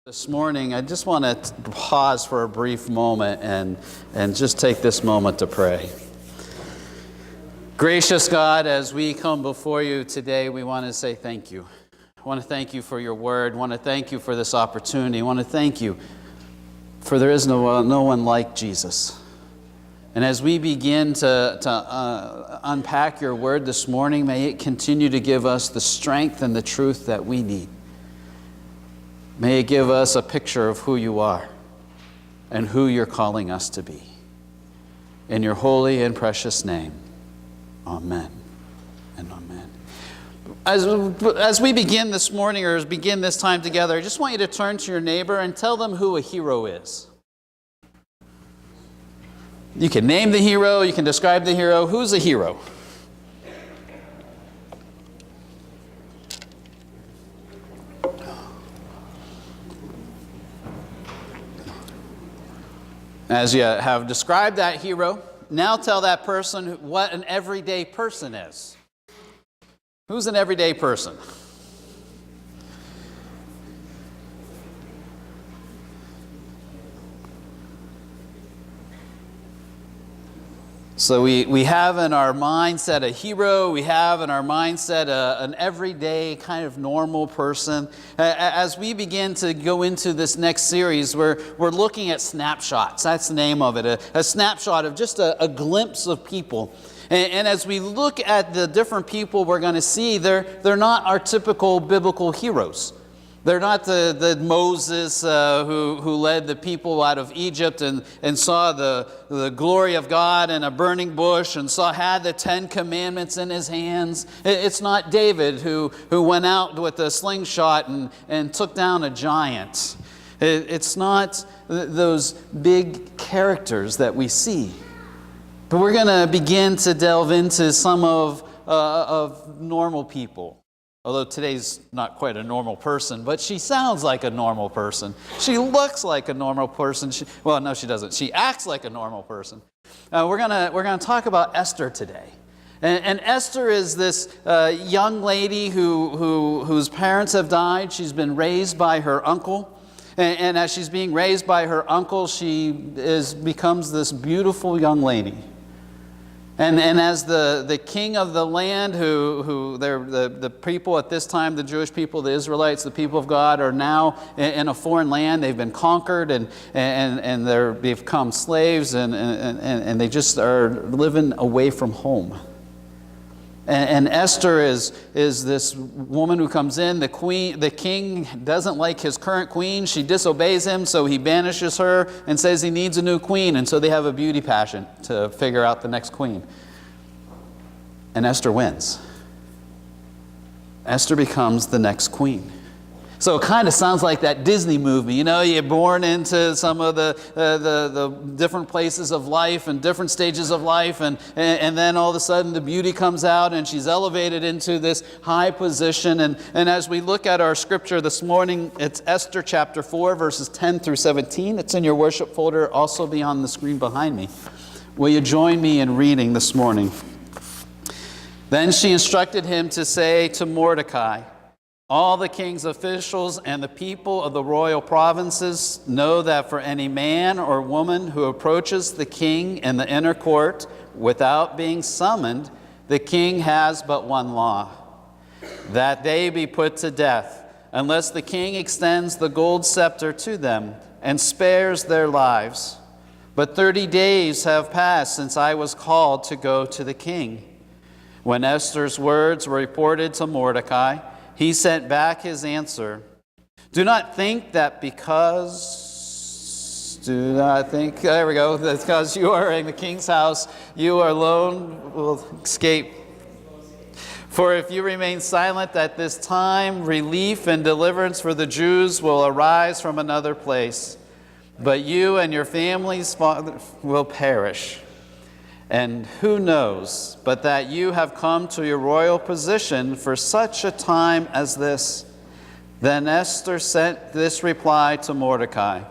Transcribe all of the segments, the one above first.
This morning, I just want to pause for a brief moment and just take this moment to pray. Gracious God, as we come before you today, we want to say thank you. I want to thank you for your word. I want to thank you for this opportunity. I want to thank you for there is no one like Jesus. And as we begin to unpack your word this morning, may it continue to give us the strength and the truth that we need. May it give us a picture of who you are and who you're calling us to be. In your holy and precious name, amen and amen. As we begin this morning, or as begin this time together, I just want you to turn to your neighbor and tell them who a hero is. You can name the hero, you can describe the hero. Who's a hero? As you have described that hero, now tell that person what an everyday person is. Who's an everyday person? So we have in our mindset a hero, we have in our mindset an everyday kind of normal person. As we begin to go into this next series, we're looking at snapshots. That's the name of it, a snapshot of just a glimpse of people. And as we look at the different people we're going to see, they're not our typical biblical heroes. They're not the Moses who led the people out of Egypt and saw the glory of God in a burning bush and had the 10 Commandments in his hands. It's not David who went out with a slingshot and took down a giant. It's not those big characters that we see. But we're going to begin to delve into some of normal people. Although today's not quite a normal person, but she sounds like a normal person. She looks like a normal person. Well, no, she doesn't. She acts like a normal person. We're gonna talk about Esther today, and Esther is this young lady whose parents have died. She's been raised by her uncle, and as she's being raised by her uncle, she becomes this beautiful young lady. And as the king of the land, who they're the people at this time, the Jewish people, the Israelites, the people of God, are now in a foreign land. They've been conquered and they've become slaves and they just are living away from home. And Esther is this woman who comes in. The king doesn't like his current queen. She disobeys him, so he banishes her and says he needs a new queen. And so they have a beauty pageant to figure out the next queen. And Esther wins. Esther becomes the next queen. So it kind of sounds like that Disney movie. You know, you're born into some of the different places of life and different stages of life, and then all of a sudden the beauty comes out and she's elevated into this high position. And as we look at our scripture this morning, it's Esther chapter 4, verses 10 through 17. It's in your worship folder, also be on the screen behind me. Will you join me in reading this morning? Then she instructed him to say to Mordecai, "All the king's officials and the people of the royal provinces know that for any man or woman who approaches the king in the inner court without being summoned, the king has but one law, that they be put to death, unless the king extends the gold scepter to them and spares their lives. But 30 days have passed since I was called to go to the king." When Esther's words were reported to Mordecai, he sent back his answer. There we go, that's because you are in the king's house, you alone will escape. For if you remain silent at this time, relief and deliverance for the Jews will arise from another place. But you and your families will perish. And who knows but that you have come to your royal position for such a time as this? Then Esther sent this reply to Mordecai.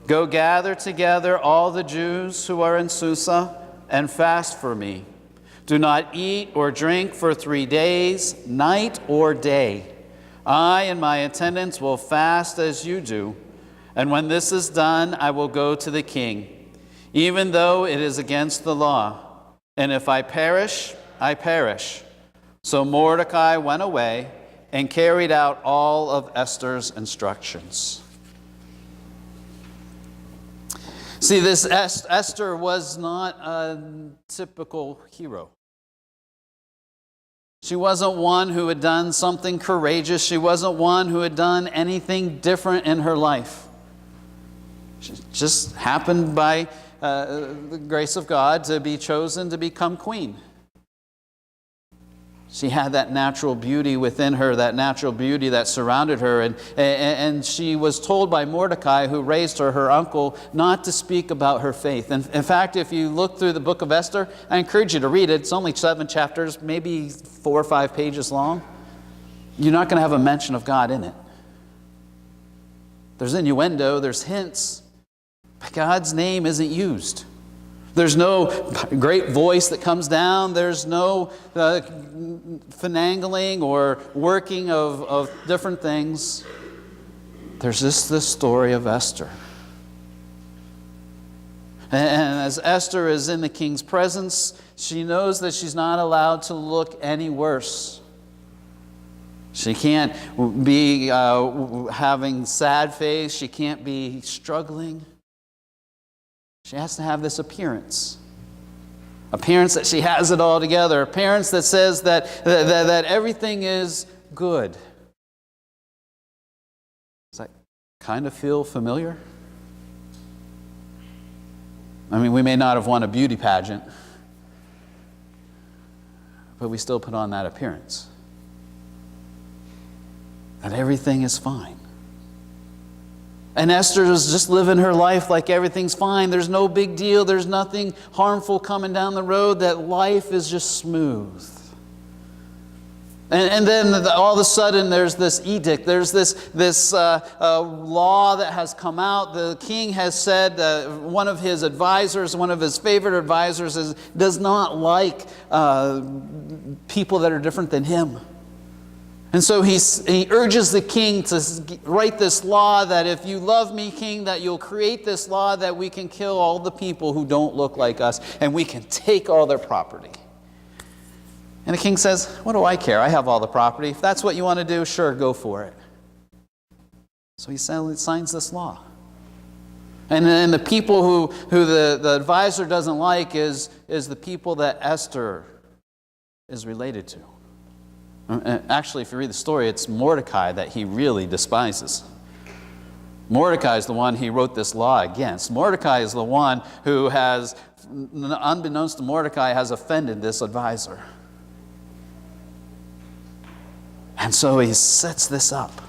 Go gather together all the Jews who are in Susa and fast for me. Do not eat or drink for 3 days, night or day. I and my attendants will fast as you do, and when this is done, I will go to the king, even though it is against the law. And if I perish, I perish." So Mordecai went away and carried out all of Esther's instructions. See, this Esther was not a typical hero. She wasn't one who had done something courageous. She wasn't one who had done anything different in her life. She just happened by the grace of God to be chosen to become queen. She had that natural beauty within her, that natural beauty that surrounded her. And she was told by Mordecai, who raised her, her uncle, not to speak about her faith. And in fact, if you look through the book of Esther, I encourage you to read it. It's only 7 chapters, maybe 4 or 5 pages long. You're not going to have a mention of God in it. There's innuendo, there's hints, but God's name isn't used. There's no great voice that comes down. There's no finagling or working of different things. There's just this story of Esther. And as Esther is in the king's presence, she knows that she's not allowed to look any worse. She can't be having sad face. She can't be struggling. She has to have this appearance that she has it all together, appearance that says that everything is good. Does that kind of feel familiar? I mean, we may not have won a beauty pageant, but we still put on that appearance that everything is fine. And Esther is just living her life like everything's fine. There's no big deal. There's nothing harmful coming down the road. That life is just smooth. And then all of a sudden there's this edict. There's this law that has come out. The king has said, one of his advisors, one of his favorite advisors, does not like people that are different than him. And so he urges the king to write this law that if you love me, king, that you'll create this law that we can kill all the people who don't look like us and we can take all their property. And the king says, what do I care? I have all the property. If that's what you want to do, sure, go for it. So he signs this law. And then the people who the advisor doesn't like is the people that Esther is related to. Actually, if you read the story, it's Mordecai that he really despises. Mordecai is the one he wrote this law against. Mordecai is the one who has, unbeknownst to Mordecai, has offended this advisor. And so he sets this up.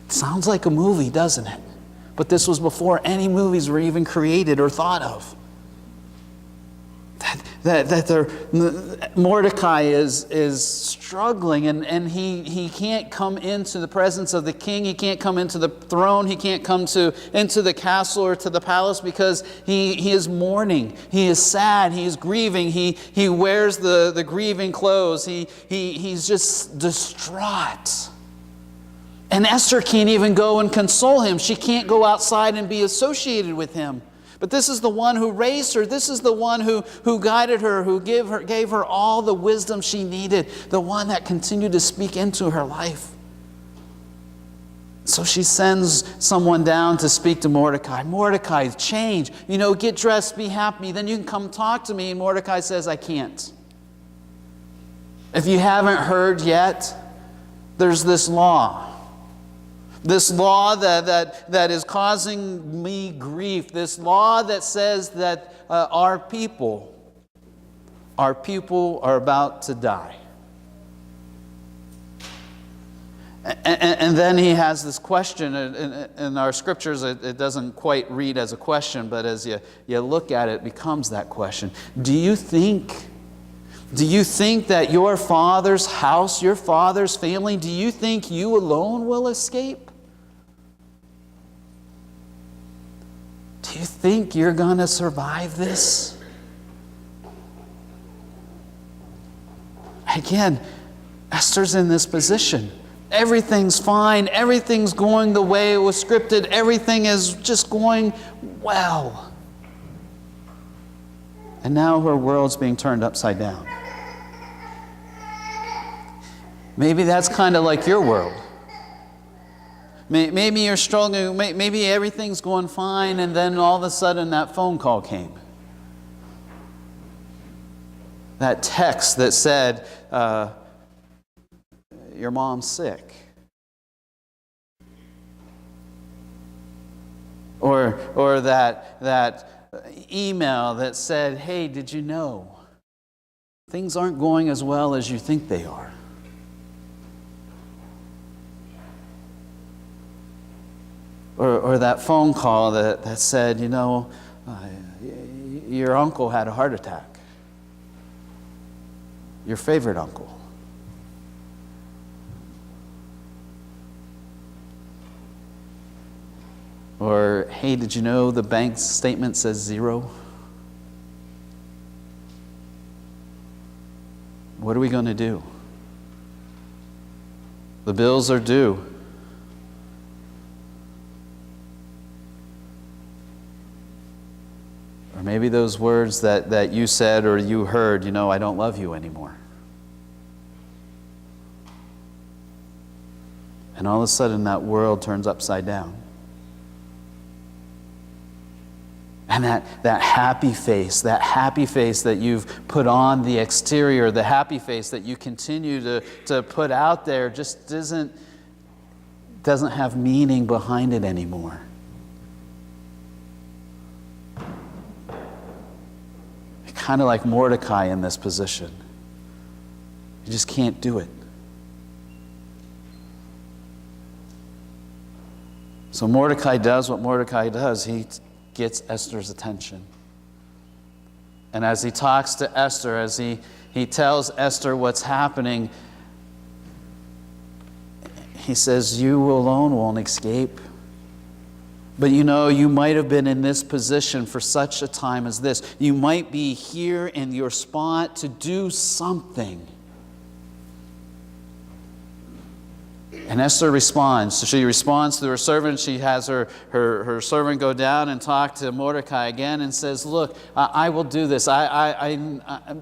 Sounds like a movie, doesn't it? But this was before any movies were even created or thought of. Mordecai is struggling and he can't come into the presence of the king. He can't come into the throne. He can't come into the castle or to the palace because he is mourning. He is sad. He is grieving. He wears the grieving clothes. He's just distraught. And Esther can't even go and console him. She can't go outside and be associated with him. But this is the one who raised her. This is the one who guided her, who gave her all the wisdom she needed, the one that continued to speak into her life. So she sends someone down to speak to Mordecai. Mordecai, change. Get dressed, be happy. Then you can come talk to me. And Mordecai says, I can't. If you haven't heard yet, there's this law. This law that is causing me grief. This law that says that our people are about to die. And then he has this question. In our scriptures, it doesn't quite read as a question, but as you look at it, it becomes that question. Do you think that your father's house, your father's family, do you think you alone will escape? Do you think you're going to survive this? Again, Esther's in this position. Everything's fine. Everything's going the way it was scripted. Everything is just going well. And now her world's being turned upside down. Maybe that's kind of like your world. Maybe you're struggling, maybe everything's going fine, and then all of a sudden that phone call came. That text that said, your mom's sick. Or that email that said, hey, did you know? Things aren't going as well as you think they are. Or that phone call that said, your uncle had a heart attack. Your favorite uncle. Or, hey, did you know the bank statement says 0? What are we going to do? The bills are due. Or maybe those words that you said or you heard, I don't love you anymore. And all of a sudden that world turns upside down. And that happy face that you've put on the exterior, the happy face that you continue to put out there just doesn't have meaning behind it anymore. Kind of like Mordecai in this position. You just can't do it. So Mordecai does what Mordecai does. He gets Esther's attention. And as he talks to Esther, as he tells Esther what's happening, he says, you alone won't escape. But you might have been in this position for such a time as this. You might be here in your spot to do something. And Esther responds. So she responds to her servant. She has her servant go down and talk to Mordecai again and says, look, I will do this. I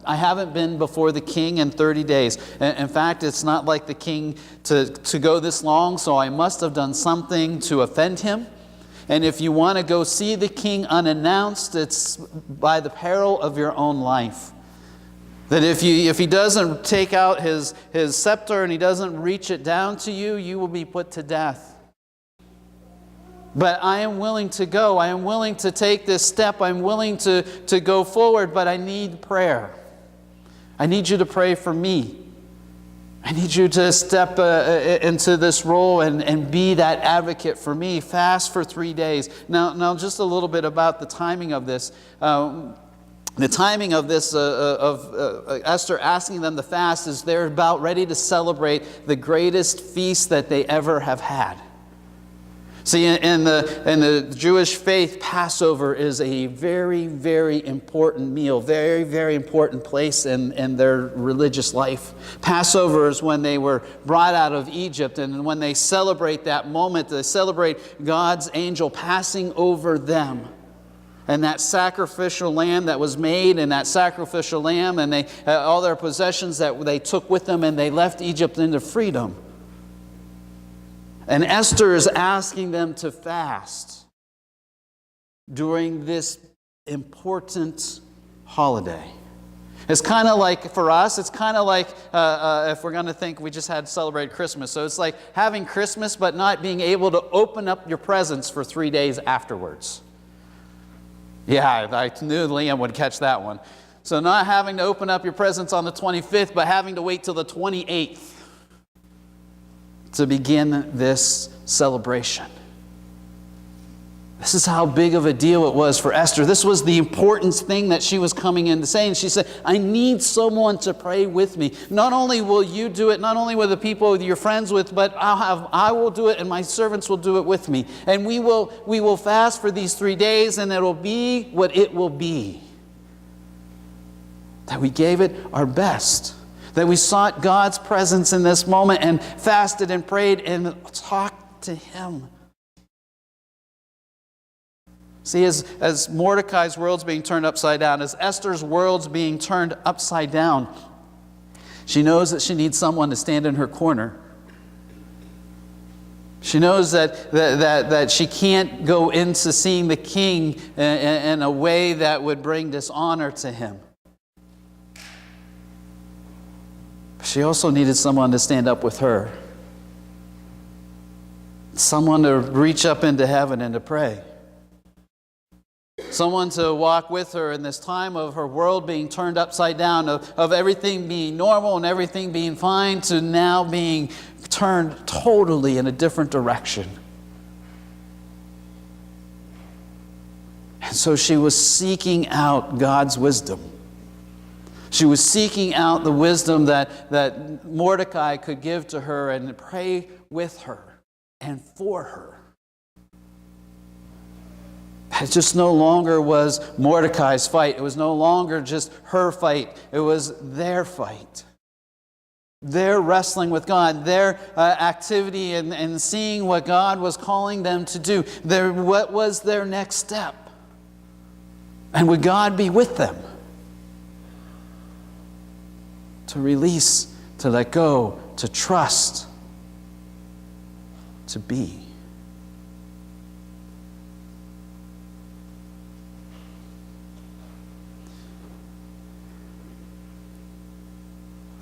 haven't been before the king in 30 days. In fact, it's not like the king to go this long, so I must have done something to offend him. And if you want to go see the king unannounced, it's by the peril of your own life. That if he doesn't take out his scepter and he doesn't reach it down to you, you will be put to death. But I am willing to go. I am willing to take this step. I'm willing to go forward, but I need prayer. I need you to pray for me. I need you to step into this role and be that advocate for me. Fast for 3 days. Now, just a little bit about the timing of this. The timing of this, of Esther asking them to fast, is they're about ready to celebrate the greatest feast that they ever have had. See, in the Jewish faith, Passover is a very, very important meal, very, very important place in their religious life. Passover is when they were brought out of Egypt, and when they celebrate that moment, they celebrate God's angel passing over them. And that sacrificial lamb that was made, and that sacrificial lamb, and all their possessions that they took with them, and they left Egypt into freedom. And Esther is asking them to fast during this important holiday. It's kind of like, for us, it's kind of like, if we're going to think we just had to celebrate Christmas. So it's like having Christmas but not being able to open up your presents for 3 days afterwards. Yeah, I knew Liam would catch that one. So not having to open up your presents on the 25th, but having to wait till the 28th. To begin this celebration. This is how big of a deal it was for Esther. This was the important thing that she was coming in to say. And she said, I need someone to pray with me. Not only will you do it, not only will the people you're friends with, but I will do it, and my servants will do it with me. And we will fast for these 3 days, and it'll be what it will be. That we gave it our best. That we sought God's presence in this moment and fasted and prayed and talked to Him. See, as Mordecai's world's being turned upside down, as Esther's world's being turned upside down, she knows that she needs someone to stand in her corner. She knows that she can't go into seeing the king in a way that would bring dishonor to him. She also needed someone to stand up with her. Someone to reach up into heaven and to pray. Someone to walk with her in this time of her world being turned upside down, of everything being normal and everything being fine, to now being turned totally in a different direction. And so she was seeking out God's wisdom. She was seeking out the wisdom that Mordecai could give to her and pray with her and for her. It just no longer was Mordecai's fight. It was no longer just her fight. It was their fight. Their wrestling with God, their activity and seeing what God was calling them to do. What was their next step? And would God be with them? To release, to let go, to trust, to be.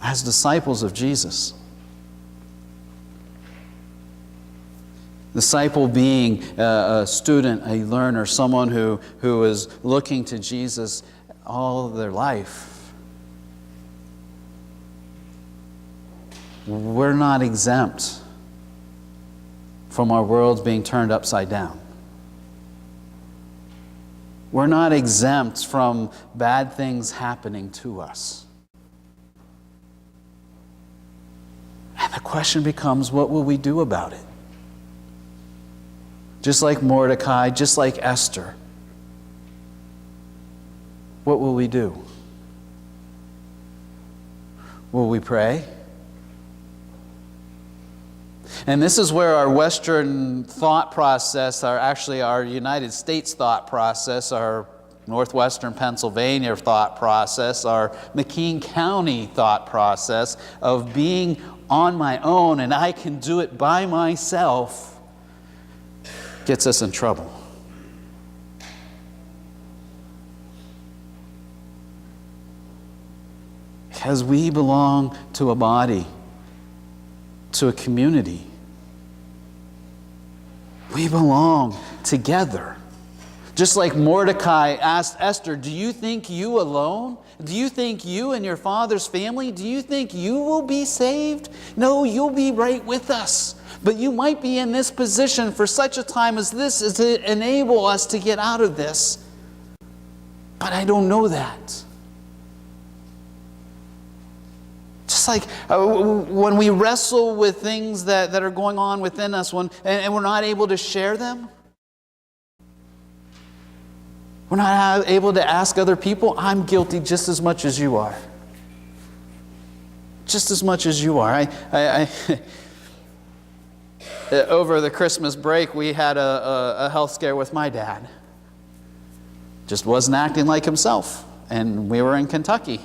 As disciples of Jesus, disciple being a student, a learner, someone who is looking to Jesus all of their life, we're not exempt from our worlds being turned upside down. We're not exempt from bad things happening to us. And the question becomes, what will we do about it? Just like Mordecai, just like Esther, what will we do? Will we pray? And this is where our Western thought process, our United States thought process, our Northwestern Pennsylvania thought process, our McKean County thought process of being on my own and I can do it by myself gets us in trouble. Because we belong to a body, to a community. We belong together. Just like Mordecai asked Esther, do you think you alone? Do you think you and your father's family, do you think you will be saved? No, you'll be right with us. But you might be in this position for such a time as this is to enable us to get out of this. But I don't know that. Just like when we wrestle with things that are going on within us and we're not able to share them. We're not able to ask other people. I'm guilty just as much as you are. Just as much as you are. Over the Christmas break, we had a health scare with my dad. Just wasn't acting like himself. And we were in Kentucky.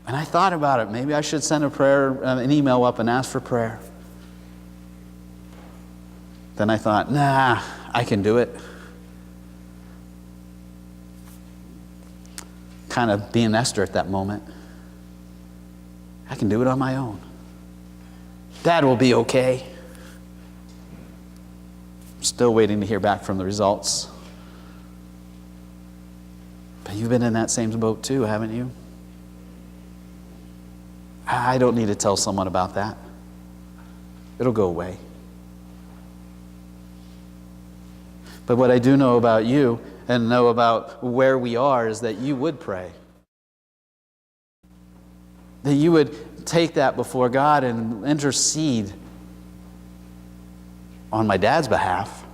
And I thought about it. Maybe I should send an email up and ask for prayer. Then I thought, nah, I can do it. Kind of being Esther at that moment. I can do it on my own. Dad will be okay. I'm still waiting to hear back from the results. But you've been in that same boat too, haven't you? I don't need to tell someone about that. It'll go away. But what I do know about you and know about where we are is that you would pray. That you would take that before God and intercede on my dad's behalf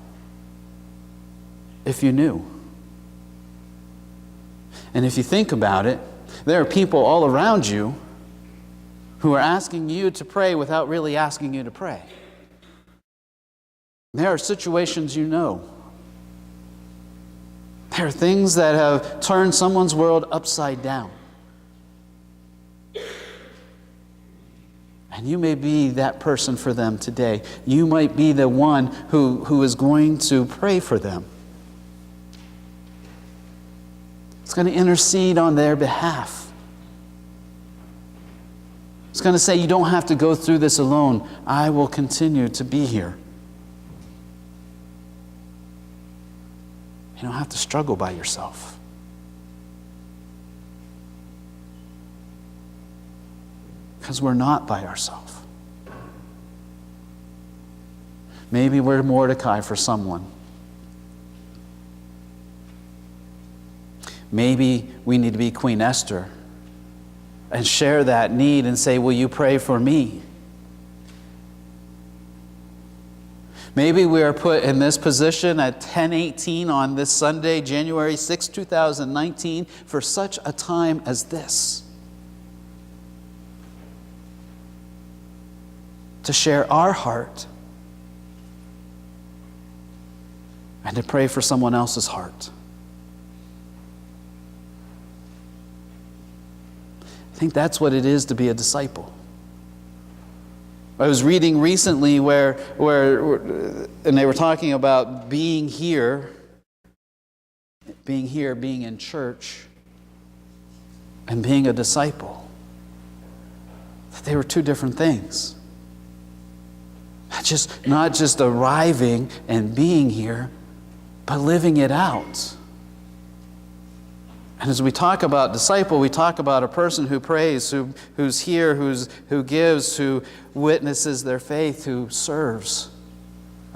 if you knew. And if you think about it, There are people all around you who are asking you to pray without really asking you to pray. There are situations you know. There are things that have turned someone's world upside down. And you may be that person for them today. You might be the one who is going to pray for them. It's going to intercede on their behalf. It's going to say, you don't have to go through this alone. I will continue to be here. You don't have to struggle by yourself. Because we're not by ourselves. Maybe we're Mordecai for someone. Maybe we need to be Queen Esther and share that need and say, will you pray for me? Maybe we are put in this position at 10:18 on this Sunday, January 6, 2019, for such a time as this. To share our heart and to pray for someone else's heart. I think that's what it is to be a disciple. I was reading recently where and they were talking about being here, being in church, and being a disciple. They were two different things. Not just arriving and being here, but living it out. And as we talk about disciple, we talk about a person who prays, who's here, who gives, who witnesses their faith, who serves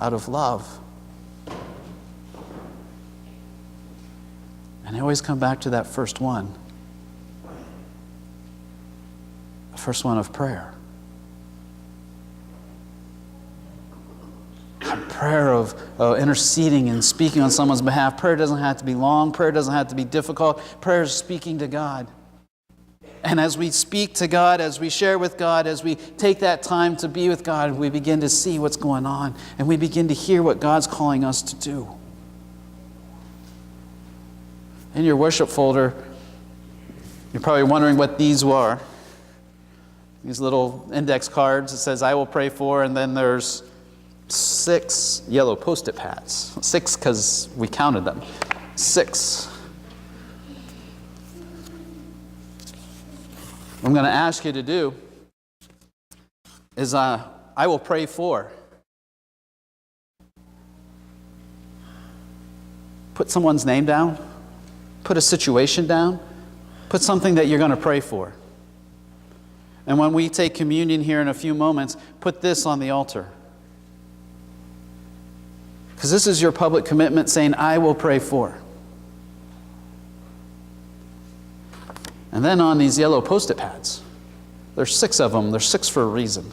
out of love. And I always come back to that first one. The first one of prayer. Prayer of interceding and speaking on someone's behalf. Prayer doesn't have to be long. Prayer doesn't have to be difficult. Prayer is speaking to God. And as we speak to God, as we share with God, as we take that time to be with God, we begin to see what's going on. And we begin to hear what God's calling us to do. In your worship folder, you're probably wondering what these are. These little index cards. It says, I will pray for, and then there's 6 yellow Post-it pads. 6 because we counted them. 6. What I'm going to ask you to do is I will pray for. Put someone's name down. Put a situation down. Put something that you're going to pray for. And when we take communion here in a few moments, put this on the altar. Because this is your public commitment saying, I will pray for. And then on these yellow Post-it pads, there's 6 of them. There's 6 for a reason.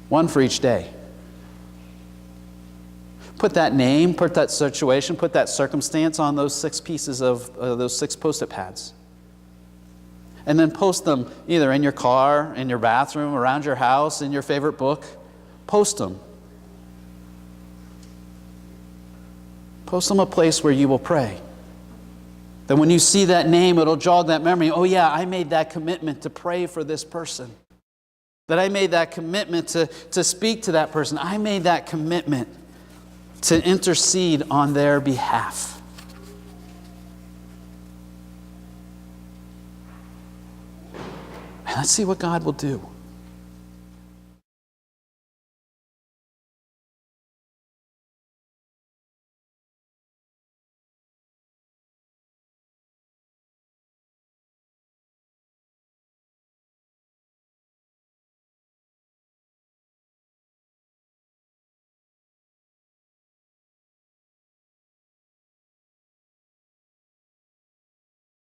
1 for each day. Put that name, put that situation, put that circumstance on those 6 pieces of those 6 Post-it pads. And then post them either in your car, in your bathroom, around your house, in your favorite book. Post them. Post them a place where you will pray. Then when you see that name, it'll jog that memory. Oh yeah, I made that commitment to pray for this person. That I made that commitment to speak to that person. I made that commitment to intercede on their behalf. And let's see what God will do.